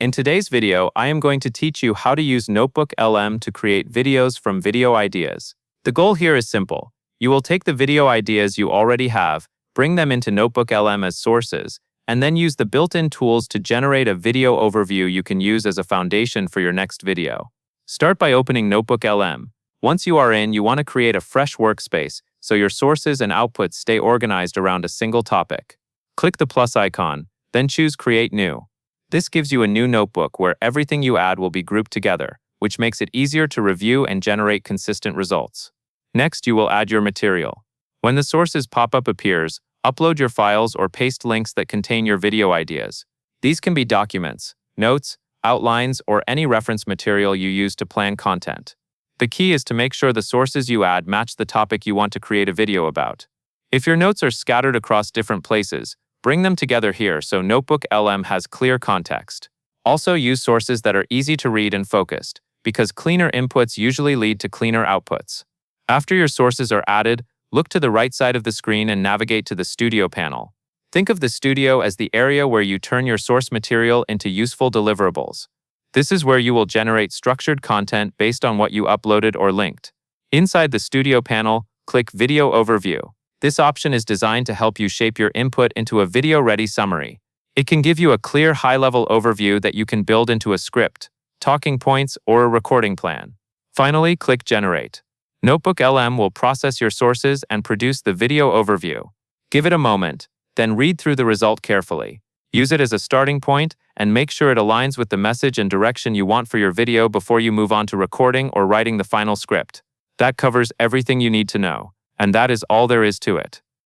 In today's video, I am going to teach you how to use Notebooklm to create videos from video ideas. The goal here is simple. You will take the video ideas you already have, bring them into Notebooklm as sources, and then use the built-in tools to generate a video overview you can use as a foundation for your next video. Start by opening Notebooklm. Once you are in, you want to create a fresh workspace so your sources and outputs stay organized around a single topic. Click the plus icon, then choose Create New. This gives you a new notebook where everything you add will be grouped together, which makes it easier to review and generate consistent results. Next, you will add your material. When the sources pop-up appears, upload your files or paste links that contain your video ideas. These can be documents, notes, outlines, or any reference material you use to plan content. The key is to make sure the sources you add match the topic you want to create a video about. If your notes are scattered across different places, bring them together here so Notebooklm has clear context. Also use sources that are easy to read and focused, because cleaner inputs usually lead to cleaner outputs. After your sources are added, look to the right side of the screen and navigate to the Studio panel. Think of the Studio as the area where you turn your source material into useful deliverables. This is where you will generate structured content based on what you uploaded or linked. Inside the Studio panel, click Video Overview. This option is designed to help you shape your input into a video-ready summary. It can give you a clear high-level overview that you can build into a script, talking points, or a recording plan. Finally, click Generate. Notebooklm will process your sources and produce the video overview. Give it a moment, then read through the result carefully. Use it as a starting point and make sure it aligns with the message and direction you want for your video before you move on to recording or writing the final script. That covers everything you need to know, and that is all there is to it.